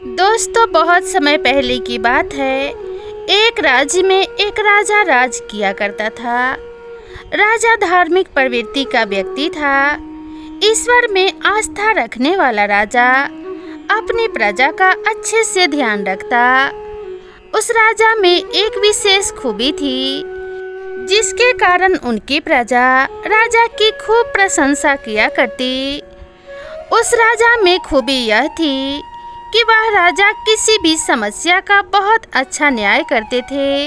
दोस्तों, बहुत समय पहले की बात है। एक राज्य में एक राजा राज किया करता था। राजा धार्मिक प्रवृत्ति का व्यक्ति था। ईश्वर में आस्था रखने वाला राजा अपनी प्रजा का अच्छे से ध्यान रखता। उस राजा में एक विशेष खूबी थी, जिसके कारण उनकी प्रजा राजा की खूब प्रशंसा किया करती। उस राजा में खूबी यह थी कि वह राजा किसी भी समस्या का बहुत अच्छा न्याय करते थे।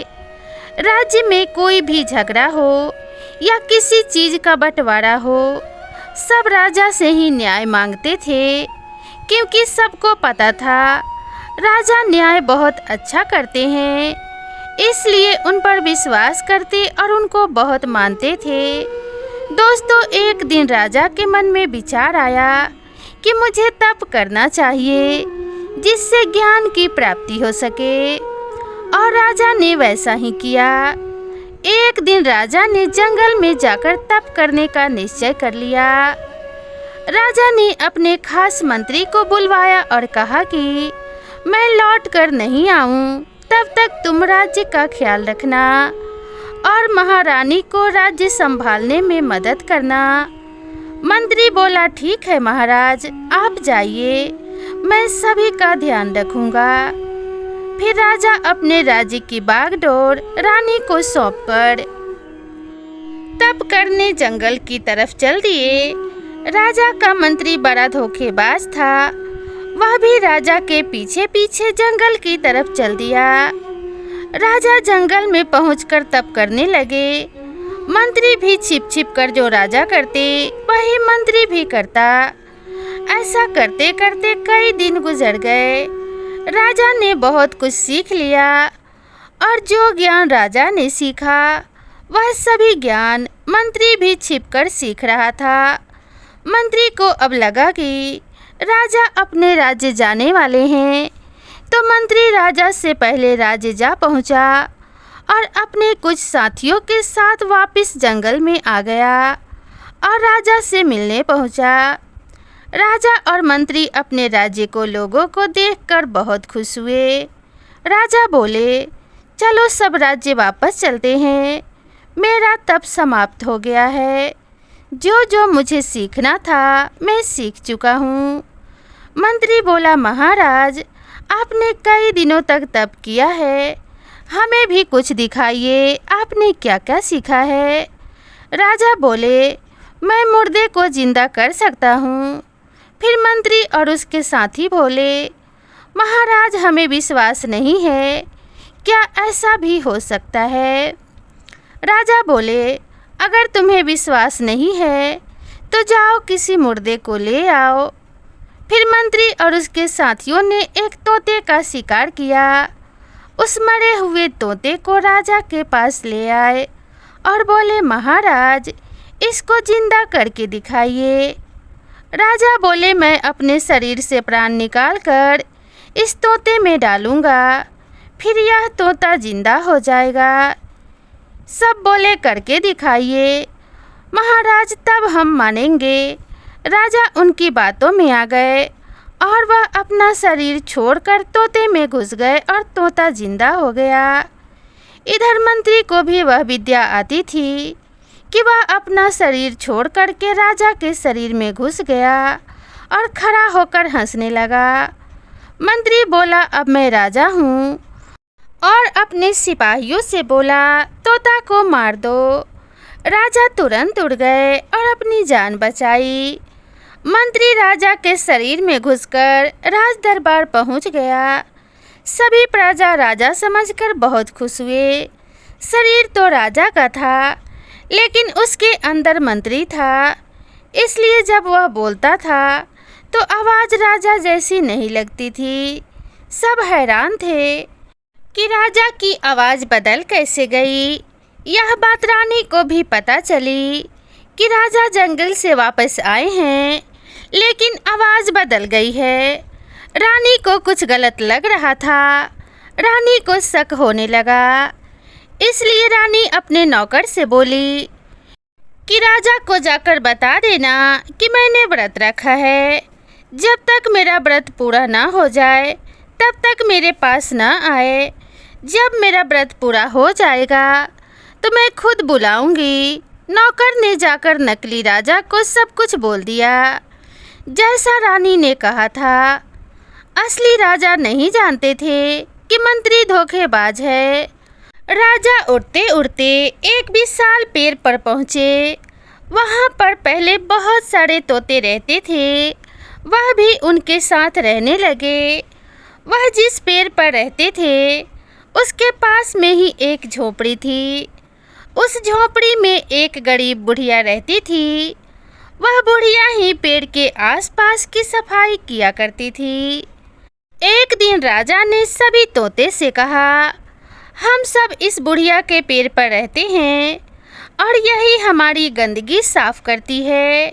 राज्य में कोई भी झगड़ा हो या किसी चीज का बंटवारा हो, सब राजा से ही न्याय मांगते थे, क्योंकि सबको पता था राजा न्याय बहुत अच्छा करते हैं। इसलिए उन पर विश्वास करते और उनको बहुत मानते थे। दोस्तों, एक दिन राजा के मन में विचार आया कि मुझे तप करना चाहिए, जिससे ज्ञान की प्राप्ति हो सके, और राजा ने वैसा ही किया। एक दिन राजा ने जंगल में जाकर तप करने का निश्चय कर लिया। राजा ने अपने खास मंत्री को बुलवाया और कहा कि मैं लौट कर नहीं आऊं, तब तक तुम राज्य का ख्याल रखना और महारानी को राज्य संभालने में मदद करना। मंत्री बोला, ठीक है महाराज, आप जाइए, मैं सभी का ध्यान रखूंगा। फिर राजा अपने राज्य की बागडोर रानी को सौंपकर तप करने जंगल की तरफ चल दिए। राजा का मंत्री बड़ा धोखेबाज था। वह भी राजा के पीछे पीछे जंगल की तरफ चल दिया। राजा जंगल में पहुंचकर तप करने लगे। मंत्री भी छिप छिप कर जो राजा करते, वही मंत्री भी करता। ऐसा करते करते कई दिन गुजर गए। राजा ने बहुत कुछ सीख लिया, और जो ज्ञान राजा ने सीखा वह सभी ज्ञान मंत्री भी छिपकर सीख रहा था। मंत्री को अब लगा कि राजा अपने राज्य जाने वाले हैं, तो मंत्री राजा से पहले राज्य जा पहुंचा और अपने कुछ साथियों के साथ वापस जंगल में आ गया और राजा से मिलने पहुंचा। राजा और मंत्री अपने राज्य को लोगों को देखकर बहुत खुश हुए। राजा बोले, चलो सब राज्य वापस चलते हैं, मेरा तप समाप्त हो गया है। जो जो मुझे सीखना था मैं सीख चुका हूँ। मंत्री बोला, महाराज, आपने कई दिनों तक तप किया है, हमें भी कुछ दिखाइए, आपने क्या क्या सीखा है। राजा बोले, मैं मुर्दे को जिंदा कर सकता हूँ। फिर मंत्री और उसके साथी बोले, महाराज, हमें विश्वास नहीं है, क्या ऐसा भी हो सकता है। राजा बोले, अगर तुम्हें विश्वास नहीं है तो जाओ किसी मुर्दे को ले आओ। फिर मंत्री और उसके साथियों ने एक तोते का शिकार किया। उस मरे हुए तोते को राजा के पास ले आए और बोले, महाराज, इसको जिंदा करके दिखाइए। राजा बोले, मैं अपने शरीर से प्राण निकालकर इस तोते में डालूंगा, फिर यह तोता जिंदा हो जाएगा। सब बोले, करके दिखाइए महाराज, तब हम मानेंगे। राजा उनकी बातों में आ गए और वह अपना शरीर छोड़कर तोते में घुस गए और तोता जिंदा हो गया। इधर मंत्री को भी वह विद्या आती थी कि वह अपना शरीर छोड़ करके राजा के शरीर में घुस गया और खड़ा होकर हंसने लगा। मंत्री बोला, अब मैं राजा हूँ, और अपने सिपाहियों से बोला, तोता को मार दो। राजा तुरंत उड़ गए और अपनी जान बचाई। मंत्री राजा के शरीर में घुसकर राज दरबार पहुंच गया। सभी प्रजा राजा समझकर बहुत खुश हुए। शरीर तो राजा का था, लेकिन उसके अंदर मंत्री था, इसलिए जब वह बोलता था तो आवाज़ राजा जैसी नहीं लगती थी। सब हैरान थे कि राजा की आवाज़ बदल कैसे गई। यह बात रानी को भी पता चली कि राजा जंगल से वापस आए हैं, लेकिन आवाज़ बदल गई है। रानी को कुछ गलत लग रहा था। रानी को शक होने लगा, इसलिए रानी अपने नौकर से बोली कि राजा को जाकर बता देना कि मैंने व्रत रखा है। जब तक मेरा व्रत पूरा ना हो जाए तब तक मेरे पास न आए। जब मेरा व्रत पूरा हो जाएगा तो मैं खुद बुलाऊंगी। नौकर ने जाकर नकली राजा को सब कुछ बोल दिया, जैसा रानी ने कहा था। असली राजा नहीं जानते थे कि मंत्री धोखेबाज है। राजा उड़ते उड़ते एक विशाल पेड़ पर पहुँचे। वहाँ पर पहले बहुत सारे तोते रहते थे, वह भी उनके साथ रहने लगे। वह जिस पेड़ पर रहते थे उसके पास में ही एक झोपड़ी थी। उस झोपड़ी में एक गरीब बुढ़िया रहती थी। वह बुढ़िया ही पेड़ के आसपास की सफाई किया करती थी। एक दिन राजा ने सभी तोते से कहा, हम सब इस बुढ़िया के पेड़ पर रहते हैं और यही हमारी गंदगी साफ करती है।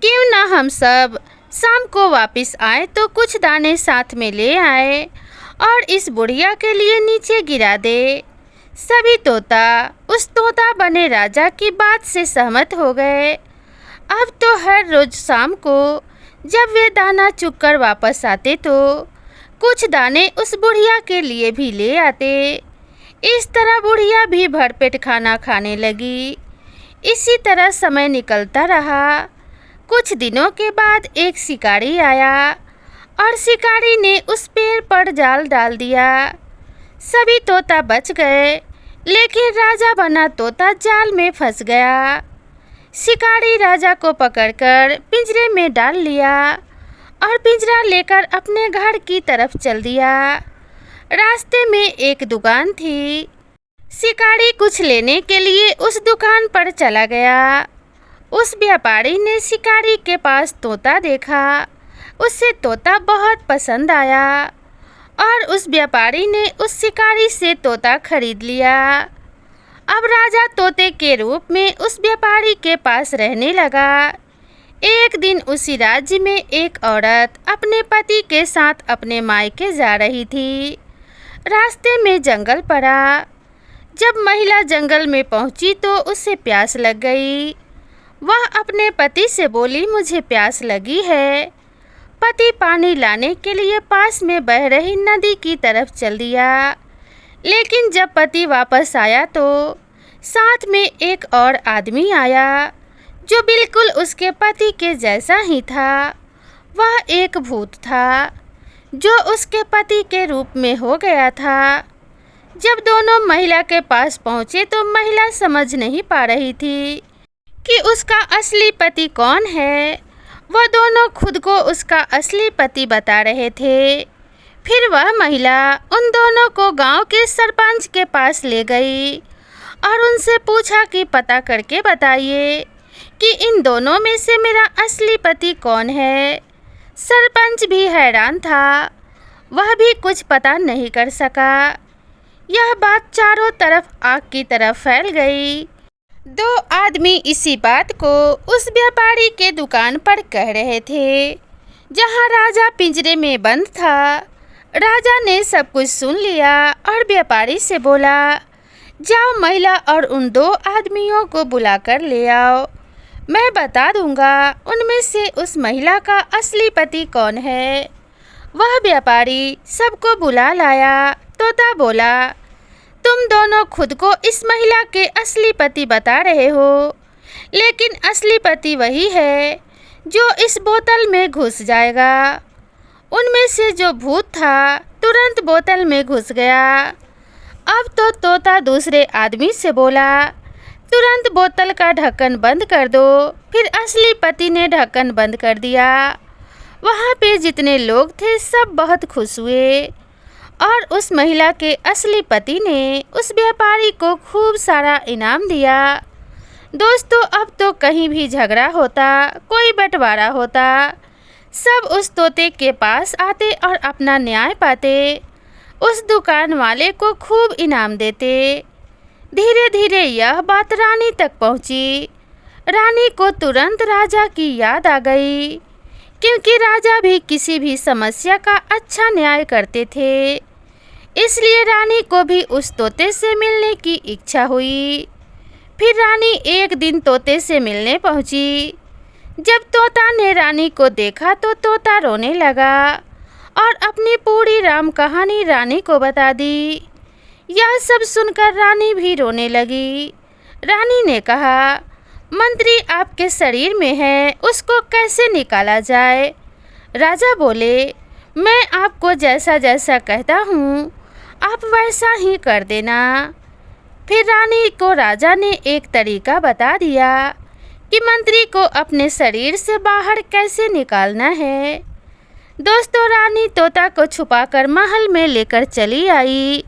क्यों ना हम सब शाम को वापस आए तो कुछ दाने साथ में ले आए और इस बुढ़िया के लिए नीचे गिरा दे। सभी तोता उस तोता बने राजा की बात से सहमत हो गए। अब तो हर रोज शाम को जब वे दाना चुगकर वापस आते तो कुछ दाने उस बुढ़िया के लिए भी ले आते। इस तरह बुढ़िया भी भरपेट खाना खाने लगी। इसी तरह समय निकलता रहा। कुछ दिनों के बाद एक शिकारी आया और शिकारी ने उस पेड़ पर जाल डाल दिया। सभी तोता बच गए, लेकिन राजा बना तोता जाल में फंस गया। शिकारी राजा को पकड़कर पिंजरे में डाल लिया और पिंजरा लेकर अपने घर की तरफ चल दिया। रास्ते में एक दुकान थी। शिकारी कुछ लेने के लिए उस दुकान पर चला गया। उस व्यापारी ने शिकारी के पास तोता देखा। उसे तोता बहुत पसंद आया और उस व्यापारी ने उस शिकारी से तोता खरीद लिया। अब राजा तोते के रूप में उस व्यापारी के पास रहने लगा। एक दिन उसी राज्य में एक औरत अपने पति के साथ अपने मायके जा रही थी। रास्ते में जंगल पड़ा। जब महिला जंगल में पहुंची तो उसे प्यास लग गई। वह अपने पति से बोली, मुझे प्यास लगी है। पति पानी लाने के लिए पास में बह रही नदी की तरफ चल दिया, लेकिन जब पति वापस आया तो साथ में एक और आदमी आया जो बिल्कुल उसके पति के जैसा ही था। वह एक भूत था जो उसके पति के रूप में हो गया था। जब दोनों महिला के पास पहुँचे तो महिला समझ नहीं पा रही थी कि उसका असली पति कौन है। वह दोनों खुद को उसका असली पति बता रहे थे। फिर वह महिला उन दोनों को गांव के सरपंच के पास ले गई और उनसे पूछा कि पता करके बताइए कि इन दोनों में से मेरा असली पति कौन है। सरपंच भी हैरान था, वह भी कुछ पता नहीं कर सका। यह बात चारों तरफ आग की तरह फैल गई। दो आदमी इसी बात को उस व्यापारी के दुकान पर कह रहे थे, जहां राजा पिंजरे में बंद था। राजा ने सब कुछ सुन लिया और व्यापारी से बोला, जाओ महिला और उन दो आदमियों को बुलाकर ले आओ। मैं बता दूंगा उनमें से उस महिला का असली पति कौन है। वह व्यापारी सबको बुला लाया। तोता बोला, तुम दोनों खुद को इस महिला के असली पति बता रहे हो, लेकिन असली पति वही है जो इस बोतल में घुस जाएगा। उनमें से जो भूत था तुरंत बोतल में घुस गया। अब तो तोता दूसरे आदमी से बोला, तुरंत बोतल का ढक्कन बंद कर दो। फिर असली पति ने ढक्कन बंद कर दिया। वहाँ पे जितने लोग थे सब बहुत खुश हुए और उस महिला के असली पति ने उस व्यापारी को खूब सारा इनाम दिया। दोस्तों, अब तो कहीं भी झगड़ा होता, कोई बंटवारा होता, सब उस तोते के पास आते और अपना न्याय पाते। उस दुकान वाले को खूब इनाम देते। धीरे धीरे यह बात रानी तक पहुंची। रानी को तुरंत राजा की याद आ गई, क्योंकि राजा भी किसी भी समस्या का अच्छा न्याय करते थे। इसलिए रानी को भी उस तोते से मिलने की इच्छा हुई। फिर रानी एक दिन तोते से मिलने पहुंची। जब तोता ने रानी को देखा तो तोता रोने लगा और अपनी पूरी तमाम कहानी रानी को बता दी। यह सब सुनकर रानी भी रोने लगी। रानी ने कहा, मंत्री आपके शरीर में है, उसको कैसे निकाला जाए? राजा बोले, मैं आपको जैसा जैसा कहता हूँ आप वैसा ही कर देना। फिर रानी को राजा ने एक तरीका बता दिया कि मंत्री को अपने शरीर से बाहर कैसे निकालना है। दोस्तों, रानी तोता को छुपाकर महल में लेकर चली आई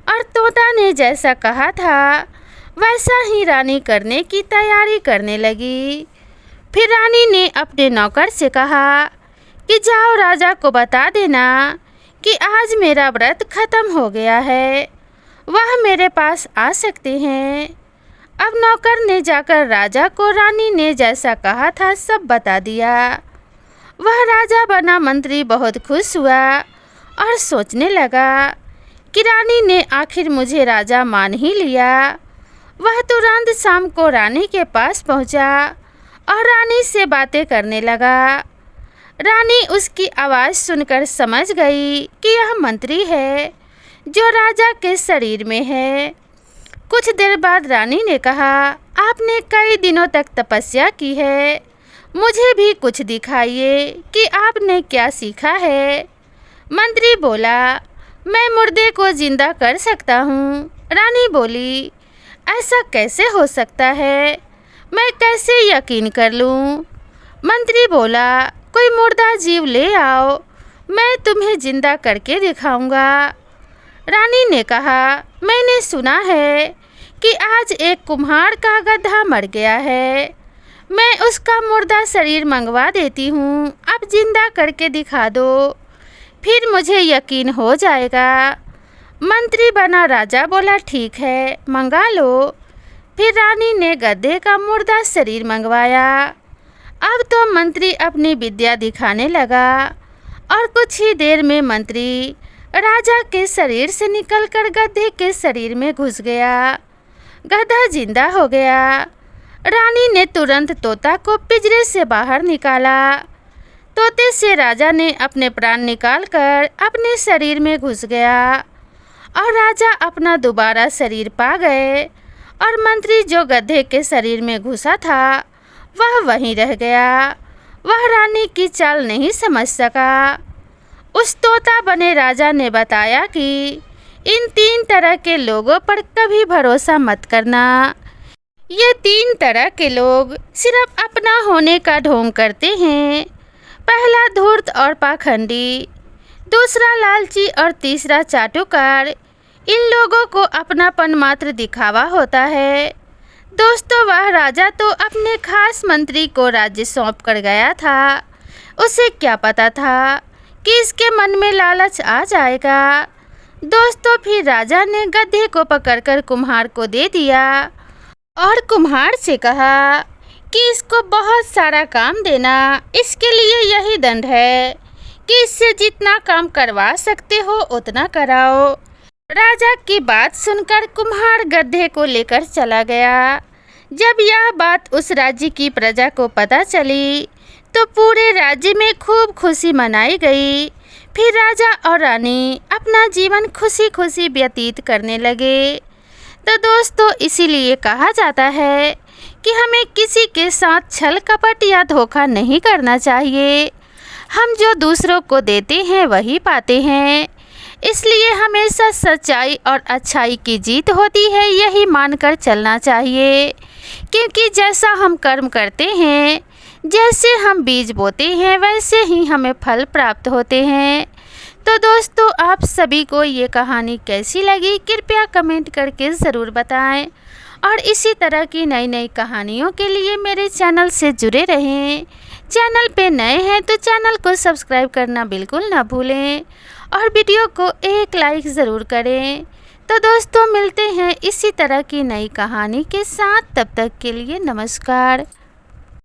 और तोता ने जैसा कहा था वैसा ही रानी करने की तैयारी करने लगी। फिर रानी ने अपने नौकर से कहा कि जाओ राजा को बता देना कि आज मेरा व्रत खत्म हो गया है, वह मेरे पास आ सकते हैं। अब नौकर ने जाकर राजा को रानी ने जैसा कहा था सब बता दिया। वह राजा बना मंत्री बहुत खुश हुआ और सोचने लगा कि रानी ने आखिर मुझे राजा मान ही लिया। वह तुरंत शाम को रानी के पास पहुंचा और रानी से बातें करने लगा। रानी उसकी आवाज़ सुनकर समझ गई कि यह मंत्री है जो राजा के शरीर में है। कुछ देर बाद रानी ने कहा, आपने कई दिनों तक तपस्या की है, मुझे भी कुछ दिखाइए कि आपने क्या सीखा है। मंत्री बोला, मैं मुर्दे को जिंदा कर सकता हूँ। रानी बोली, ऐसा कैसे हो सकता है, मैं कैसे यकीन कर लूँ? मंत्री बोला, कोई मुर्दा जीव ले आओ, मैं तुम्हें जिंदा करके दिखाऊंगा। रानी ने कहा, मैंने सुना है कि आज एक कुम्हार का गधा मर गया है, मैं उसका मुर्दा शरीर मंगवा देती हूँ, अब जिंदा करके दिखा दो, फिर मुझे यकीन हो जाएगा। मंत्री बना राजा बोला, ठीक है, मंगा लो। फिर रानी ने गधे का मुर्दा शरीर मंगवाया। अब तो मंत्री अपनी विद्या दिखाने लगा और कुछ ही देर में मंत्री राजा के शरीर से निकलकर गधे के शरीर में घुस गया। गधा जिंदा हो गया। रानी ने तुरंत तोता को पिंजरे से बाहर निकाला। तोते से राजा ने अपने प्राण निकालकर अपने शरीर में घुस गया और राजा अपना दोबारा शरीर पा गए और मंत्री जो गधे के शरीर में घुसा था वह वहीं रह गया। वह रानी की चाल नहीं समझ सका। उस तोता बने राजा ने बताया कि इन 3 तरह के लोगों पर कभी भरोसा मत करना। ये 3 तरह के लोग सिर्फ अपना होने का ढोंग करते हैं। पहला धूर्त और पाखंडी, दूसरा लालची और तीसरा चाटुकार। इन लोगों को अपनापन मात्र दिखावा होता है। दोस्तों, वह राजा तो अपने खास मंत्री को राज्य सौंप कर गया था। उसे क्या पता था कि इसके मन में लालच आ जाएगा। दोस्तों, फिर राजा ने गधे को पकड़कर कुम्हार को दे दिया और कुम्हार से कहा कि इसको बहुत सारा काम देना, इसके लिए यही दंड है कि इससे जितना काम करवा सकते हो उतना कराओ। राजा की बात सुनकर कुम्हार गधे को लेकर चला गया। जब यह बात उस राज्य की प्रजा को पता चली तो पूरे राज्य में खूब खुशी मनाई गई। फिर राजा और रानी अपना जीवन खुशी खुशी व्यतीत करने लगे। तो दोस्तों, इसीलिए कहा जाता है कि हमें किसी के साथ छल कपट या धोखा नहीं करना चाहिए। हम जो दूसरों को देते हैं वही पाते हैं। इसलिए हमेशा सच्चाई और अच्छाई की जीत होती है, यही मानकर चलना चाहिए। क्योंकि जैसा हम कर्म करते हैं, जैसे हम बीज बोते हैं, वैसे ही हमें फल प्राप्त होते हैं। तो दोस्तों, आप सभी को ये कहानी कैसी लगी कृपया कमेंट करके ज़रूर बताएं और इसी तरह की नई नई कहानियों के लिए मेरे चैनल से जुड़े रहें। चैनल पे नए हैं तो चैनल को सब्सक्राइब करना बिल्कुल ना भूलें और वीडियो को एक लाइक ज़रूर करें। तो दोस्तों, मिलते हैं इसी तरह की नई कहानी के साथ। तब तक के लिए नमस्कार।